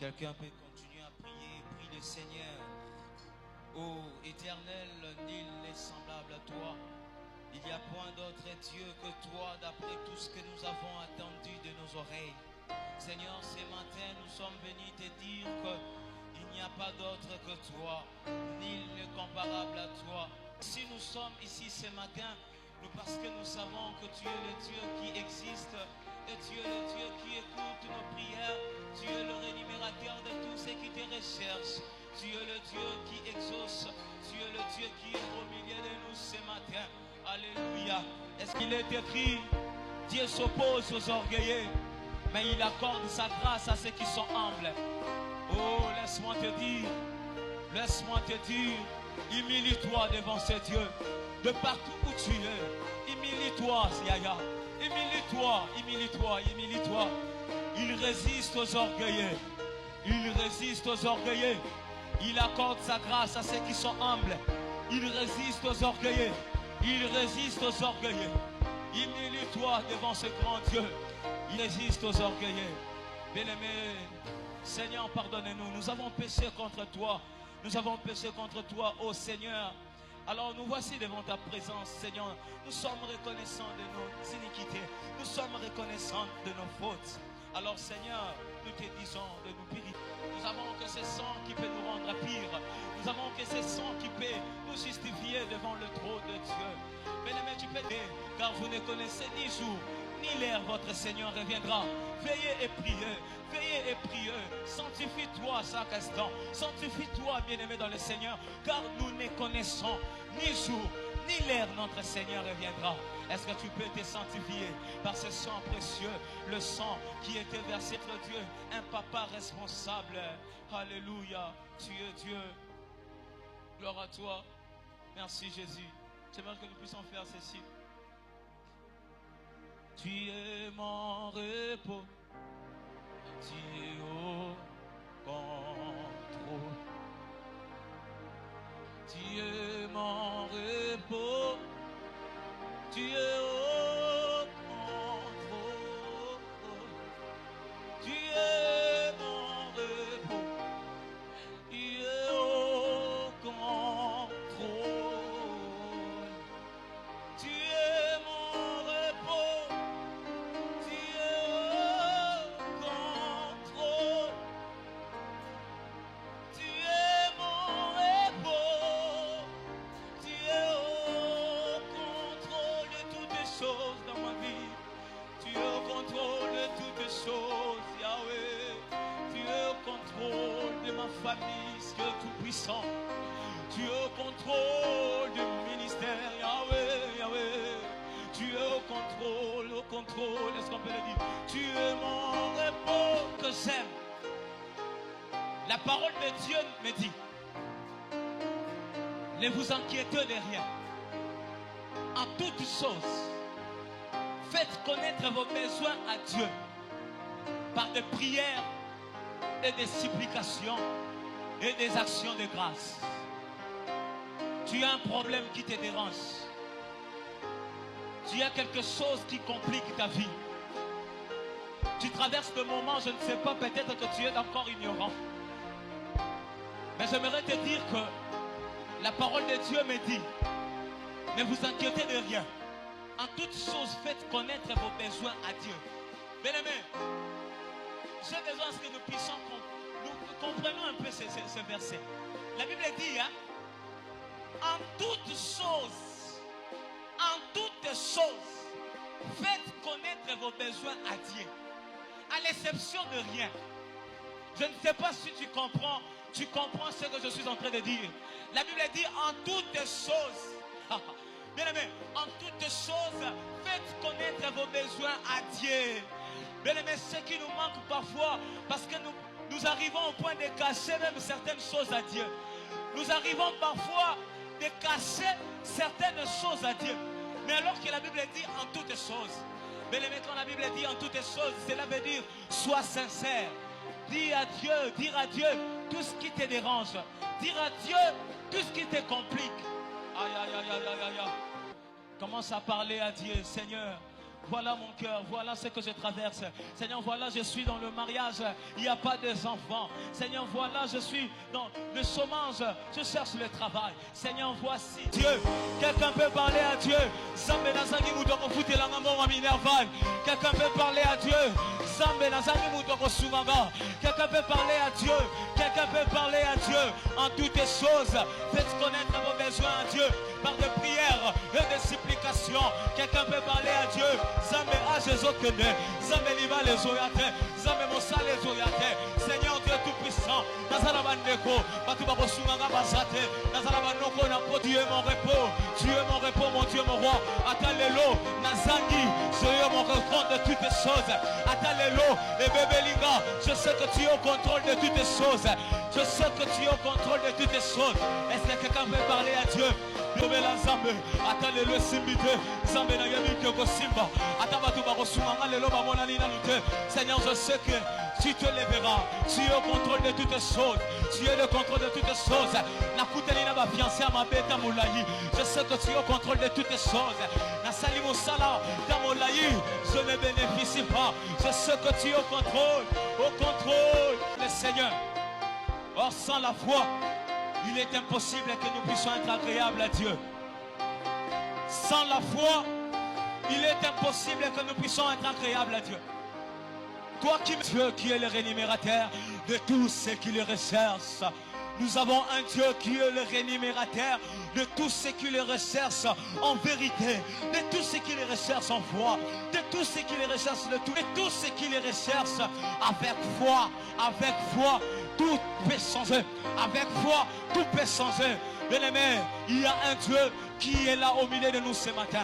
Quelqu'un peut continuer à prier, prie le Seigneur. Ô Éternel, nul n'est semblable à toi. Il n'y a point d'autre Dieu que toi, d'après tout ce que nous avons attendu de nos oreilles. Seigneur, ce matin, nous sommes venus te dire qu'il n'y a pas d'autre que toi. Nul n'est comparable à toi. Si nous sommes ici ce matin, parce que nous savons que tu es le Dieu qui existe, et tu es le Dieu qui écoute nos prières, tu es le rémunérateur de tous ceux qui te recherchent, tu es le Dieu qui exauce, tu es le Dieu qui est au milieu de nous ce matin. Alléluia. Est-ce qu'il est écrit, Dieu s'oppose aux orgueilleux, mais il accorde sa grâce à ceux qui sont humbles. Oh, laisse-moi te dire, humilie-toi devant ce Dieu, de partout où tu es. Humilie-toi, Yaya. Humilie-toi. Il résiste aux orgueilleux. Il accorde sa grâce à ceux qui sont humbles. Il résiste aux orgueilleux. Humilie-toi devant ce grand Dieu. Il résiste aux orgueilleux. Bien-aimé, Seigneur, pardonne-nous. Nous avons péché contre toi. Ô Seigneur. Alors nous voici devant ta présence, Seigneur. Nous sommes reconnaissants de nos iniquités. Nous sommes reconnaissants de nos fautes. Alors Seigneur, nous te disons de nous purifier. Nous avons que ce sang qui peut nous rendre pire. Nous avons que ce sang qui peut nous justifier devant le trône de Dieu. Bien-aimé, tu peux dire, car vous ne connaissez ni jour ni l'heure, votre Seigneur reviendra. Veillez et priez. Sanctifie-toi chaque instant. Sanctifie-toi, bien-aimé dans le Seigneur, car nous ne connaissons ni jour ni l'heure, notre Seigneur reviendra. Est-ce que tu peux te sanctifier par ce sang précieux, le sang qui était versé entre Dieu, un papa responsable. Alléluia, tu es Dieu. Gloire à toi. Merci Jésus. J'aimerais que nous puissions faire ceci. Tu es mon repos, tu es au contrôle. Tu es mon repos, tu es au contrôle. Tu es mon repos, tu es au contrôle. Tu es mon repos, tu es au contrôle. Tu es mon repos, tu es au contrôle de toutes les choses dans ma vie. Tu es au contrôle de toutes les choses, Yahweh. Tu es au contrôle de ma famille, Dieu Tout-Puissant. Tu es au contrôle du ministère, Yahweh. Tu es au contrôle, est-ce qu'on peut le dire? Tu es mon repos que j'aime. La parole de Dieu me dit, ne vous inquiétez de rien. En toutes choses, faites connaître vos besoins à Dieu par des prières et des supplications et des actions de grâce. Tu as un problème qui te dérange. Tu as quelque chose qui complique ta vie. Tu traverses le moment, je ne sais pas, peut-être que tu es encore ignorant. Mais j'aimerais te dire que la parole de Dieu me dit, ne vous inquiétez de rien. En toutes choses, faites connaître vos besoins à Dieu. Bien-aimés, j'ai besoin que nous puissions nous comprenions un peu ce verset. La Bible dit, en toutes choses, faites connaître vos besoins à Dieu. À l'exception de rien. Je ne sais pas si tu comprends ce que je suis en train de dire. La Bible dit en toutes choses. Bien aimé, en toutes choses, faites connaître vos besoins à Dieu. Bien aimé, ce qui nous manque parfois, parce que nous arrivons au point de cacher même certaines choses à Dieu. Nous arrivons parfois de cacher certaines choses à Dieu. Mais alors que la Bible dit en toutes choses. Bien aimé, quand la Bible dit en toutes choses, cela veut dire sois sincère. Dire à Dieu tout ce qui te dérange. Dire à Dieu tout ce qui te complique. Aïe. Commence à parler à Dieu. Seigneur, Voilà mon cœur, voilà ce que je traverse. Seigneur, voilà, je suis dans le mariage, il n'y a pas d'enfants. Seigneur, voilà, je suis dans le chômage, je cherche le travail. Seigneur, voici Dieu. Quelqu'un peut parler à Dieu. Quelqu'un peut parler à Dieu. Quelqu'un peut parler à Dieu. Quelqu'un peut parler à Dieu en toutes choses. Faites connaître vos besoins à Dieu par des prières et des supplications. Quelqu'un peut parler à Dieu. Zambe a Jésus que ne. Zambe liva les oyate. Zambe mosa les oyate. Seigneur Dieu tout-puissant. Nazala bandeko. Batuba bosunga bazate. Nazala banoko na po. Tu es mon repos. Tu es mon repos, mon Dieu, mon roi. Atalelo. Nazangi. Je suis mon contrôle de toutes les choses. Atalelo. Et bébé Linga. Je sais que tu es au contrôle de toutes les choses. Je sais que tu es au contrôle de toutes les choses. Est-ce que quelqu'un peut parler à Dieu? Seigneur, je sais que tu te lèveras. Tu es au contrôle de toutes choses. Tu es le contrôle de toutes choses. Je sais que tu es au contrôle de toutes choses. Je ne bénéficie pas. Je sais que tu es au contrôle. Au contrôle. Le Seigneur. Or, sans la foi, il est impossible que nous puissions être agréables à Dieu. Sans la foi, il est impossible que nous puissions être agréables à Dieu. Toi Dieu qui est le rémunérateur de tous ceux qui le recherchent. Nous avons un Dieu qui est le rémunérateur de tous ceux qui le recherchent en vérité, de tous ceux qui le recherchent en foi, de tous ceux qui le recherchent de tous ceux qui le recherchent avec foi, tout peut changer. Avec foi, tout peut changer. Bien-aimé, il y a un Dieu qui est là au milieu de nous ce matin.